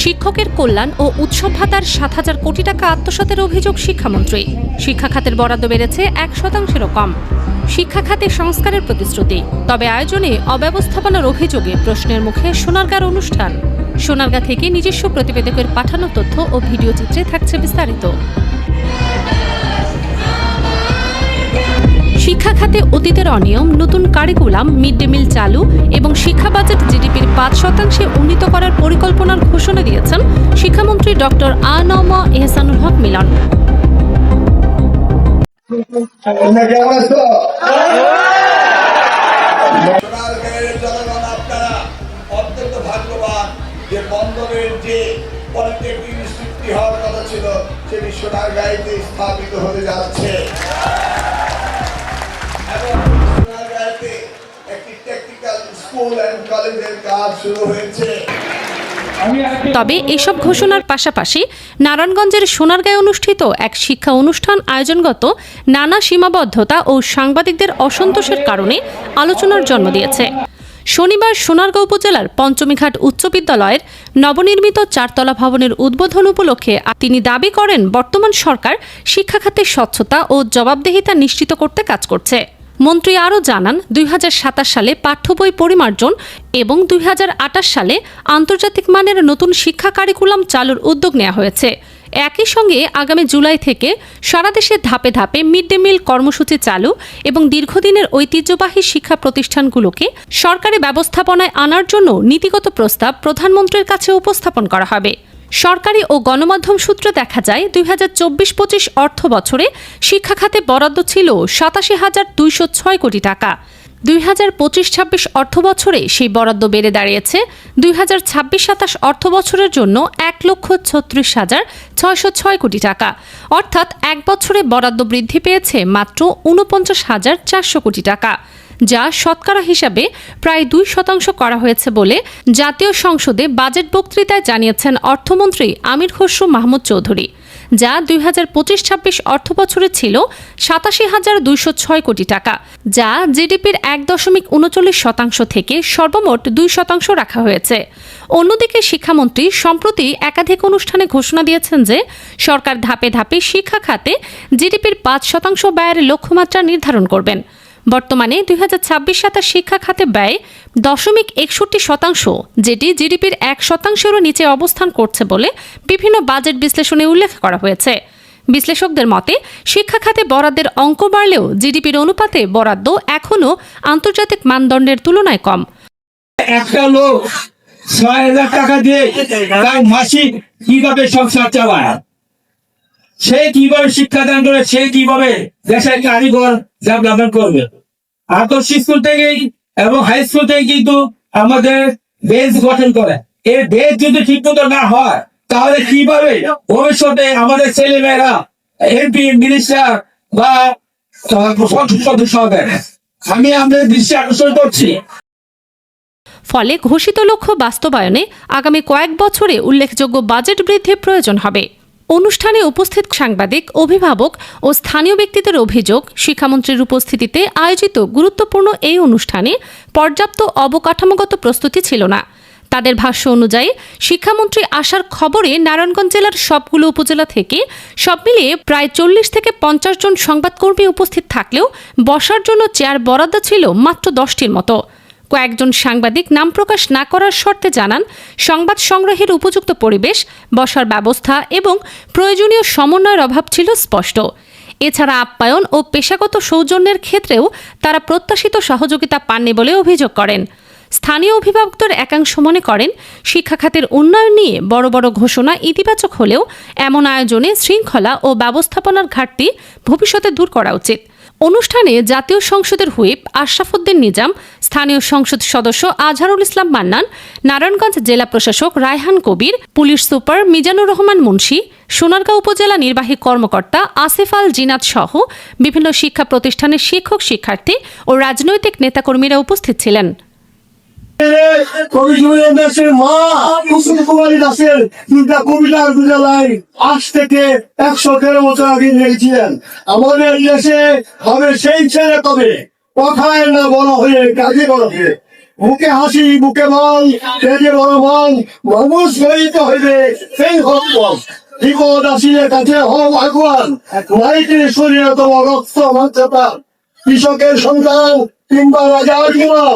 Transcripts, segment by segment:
শিক্ষকের কল্যাণ ও উৎসব ভাতার ৭,০০০ কোটি টাকা আত্মসাতের অভিযোগ শিক্ষামন্ত্রী। শিক্ষা খাতের বরাদ্দ বেড়েছে ১%-ও কম। শিক্ষা খাতে সংস্কারের প্রতিশ্রুতি, তবে আয়োজনে অব্যবস্থাপনার অভিযোগে প্রশ্নের মুখে সোনারগাঁর অনুষ্ঠান। সোনারগাঁ থেকে নিজস্ব প্রতিবেদকের পাঠানো তথ্য ও ভিডিও চিত্রে থাকছে বিস্তারিত। শিক্ষা খাতে অতীতের অনিয়ম, নতুন কারিকুলাম, মিড ডে মিল চালু এবং শিক্ষা বাজেট জিডিপির ৫% উন্নীত করার পরিকল্পনার ঘোষণা দিয়েছেন শিক্ষামন্ত্রী ডক্টর আ.ন.ম এহসানুল হক মিলন। স্থাপিত হতে যাচ্ছে। তবে এসব ঘোষণার পাশাপাশি নারায়ণগঞ্জের সোনারগাঁয়ে অনুষ্ঠিত এক শিক্ষা অনুষ্ঠান আয়োজনগত নানা সীমাবদ্ধতা ও সাংবাদিকদের অসন্তোষের কারণে আলোচনার জন্ম দিয়েছে। শনিবার সোনারগাঁও উপজেলার পঞ্চমীঘাট উচ্চ বিদ্যালয়ের নবনির্মিত ৪তলা ভবনের উদ্বোধন উপলক্ষে তিনি দাবি করেন, বর্তমান সরকার শিক্ষা খাতে স্বচ্ছতা ও জবাবদিহিতা নিশ্চিত করতে কাজ করছে। মন্ত্রী আরও জানান, ২০২৭ সালে পাঠ্য বই পরিমার্জন এবং ২০২৮ সালে আন্তর্জাতিক মানের নতুন শিক্ষা কারিকুলাম চালুর উদ্যোগ নেওয়া হয়েছে। একই সঙ্গে আগামী জুলাই থেকে সারা দেশে ধাপে ধাপে মিড ডে মিল কর্মসূচি চালু এবং দীর্ঘদিনের ঐতিহ্যবাহী শিক্ষা প্রতিষ্ঠানগুলোকে সরকারি ব্যবস্থাপনায় আনার জন্য নীতিগত প্রস্তাব প্রধানমন্ত্রীর কাছে উপস্থাপন করা হবে। সরকারি ও গণমাধ্যম সূত্রে দেখা যায়, ২০২৪-২৫ অর্থ বছরে শিক্ষা খাতে বরাদ্দ ছিল ৮৭,২০৬ কোটি টাকা। ২০২৫-২৬ অর্থ বছরে সেই বরাদ্দ বেড়ে দাঁড়িয়েছে ২০২৬-২৭ অর্থ বছরের জন্য ১,৩৬,৬০৬ কোটি টাকা। অর্থাৎ এক বছরে বরাদ্দ বৃদ্ধি পেয়েছে মাত্র ৪৯,৪০০ কোটি টাকা, যা শতকরা হিসাবে প্রায় ২% করা হয়েছে বলে জাতীয় সংসদে বাজেট বক্তৃতায় জানিয়েছেন অর্থমন্ত্রী আমির খসরু মাহমুদ চৌধুরী, যা ২০২৫-২৬ অর্থ বছরে ছিল ৮৭,২০৬ কোটি টাকা, যা জিডিপির ১.৩৯% থেকে সর্বমোট ২% রাখা হয়েছে। অন্যদিকে শিক্ষামন্ত্রী সম্প্রতি একাধিক অনুষ্ঠানে ঘোষণা দিয়েছেন যে সরকার ধাপে ধাপে শিক্ষা খাতে জিডিপির ৫% ব্যয়ের লক্ষ্যমাত্রা নির্ধারণ করবেন। বর্তমানে ২০২৬-২৭ শিক্ষা খাতে ব্যয় 0.61%, যেটি জিডিপির 1%-এরও নিচে অবস্থান করছে বলে বিভিন্ন বাজেট বিশ্লেষণে উল্লেখ করা হয়েছে। বিশ্লেষকদের মতে, শিক্ষা খাতে বরাদ্দের অঙ্ক বাড়লেও জিডিপির অনুপাতে বরাদ্দ এখনও আন্তর্জাতিক মানদণ্ডের তুলনায় কম। একটা লোক ৬,০০০ টাকা দিয়ে তার মাসিক কিভাবে সংসার চালায়, সে কিভাবে শিক্ষাদান করে, সে কিভাবে দেশের কারিগর ডেভেলপমেন্ট করবে। আদর্শ স্কুল থেকেই এবং হাই স্কুল থেকে কিন্তু আমাদের বেস গঠন করে। এই বেস যদি ঠিক মতো না হয়, তাহলে কিভাবে ভবিষ্যতে আমাদের ছেলেমেয়েরা এমপি, মিনিস্টার বা সংসদ সদস্য হবে। আমি আমাদের দৃষ্টি আকর্ষণ করছি। ফলে ঘোষিত লক্ষ্য বাস্তবায়নে আগামী কয়েক বছরে উল্লেখযোগ্য বাজেট বৃদ্ধির প্রয়োজন হবে। অনুষ্ঠানে উপস্থিত সাংবাদিক, অভিভাবক ও স্থানীয় ব্যক্তিদের অভিযোগ, শিক্ষামন্ত্রীর উপস্থিতিতে আয়োজিত গুরুত্বপূর্ণ এই অনুষ্ঠানে পর্যাপ্ত অবকাঠামোগত প্রস্তুতি ছিল না। তাদের ভাষ্য অনুযায়ী, শিক্ষামন্ত্রী আসার খবরে নারায়ণগঞ্জ জেলার সবগুলো উপজেলা থেকে সব মিলিয়ে প্রায় ৪০ থেকে ৫০ জন সংবাদকর্মী উপস্থিত থাকলেও বসার জন্য চেয়ার বরাদ্দ ছিল মাত্র ১০টির মতো। কয়েকজন সাংবাদিক নাম প্রকাশ না করার শর্তে জানান, সংবাদ সংগ্রহের উপযুক্ত পরিবেশ, বসার ব্যবস্থা এবং প্রয়োজনীয় সমন্বয়ের অভাব ছিল স্পষ্ট। এছাড়া আপ্যায়ন ও পেশাগত সৌজন্যের ক্ষেত্রেও তারা প্রত্যাশিত সহযোগিতা পাননি বলে অভিযোগ করেন। স্থানীয় অভিভাবকদের একাংশ মনে করেন, শিক্ষা খাতের উন্নয়ন নিয়ে বড় বড় ঘোষণা ইতিবাচক হলেও এমন আয়োজনে শৃঙ্খলা ও ব্যবস্থাপনার ঘাটতি ভবিষ্যতে দূর করা উচিত। অনুষ্ঠানে জাতীয় সংসদের হুইপ আশরাফুদ্দিন নিজাম, স্থানীয় সংসদ সদস্য আজহারুল ইসলাম মান্নান, নারায়ণগঞ্জ জেলা প্রশাসক রায়হান কবির, পুলিশ সুপার মিজানুর রহমান মুন্সি, সোনারগাঁও উপজেলা নির্বাহী কর্মকর্তা আসিফ আল জিনাত সহ বিভিন্ন শিক্ষা প্রতিষ্ঠানের শিক্ষক, শিক্ষার্থী ও রাজনৈতিক নেতাকর্মীরা উপস্থিত ছিলেন। আজ থেকে ১১০ বছর আগে লিখেছিলেন, আমাদের দেশে হবে সেই ছেলে তবে কথায় না বড় হয়ে কাজে বড় হয়ে। মুখে হাসি বুকে মান তেজে বলবান মানুষ গড়িতে হইবে সেই সম্পদ বিপদ আসিলে কাছে হও ভগবান নাইটির শরীরে তোমার রক্ত মাঞ্চতা কৃষকের সন্তান কিংবা রাজার কিনা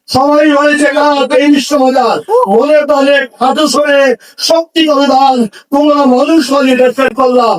সবাই হয়েছে গাছ এই বিশ্ববাজার মনে প্রাণে হাতে সরে শক্তি অনুদান তোমরা মানুষ হলে রেসপেক্ট করলাম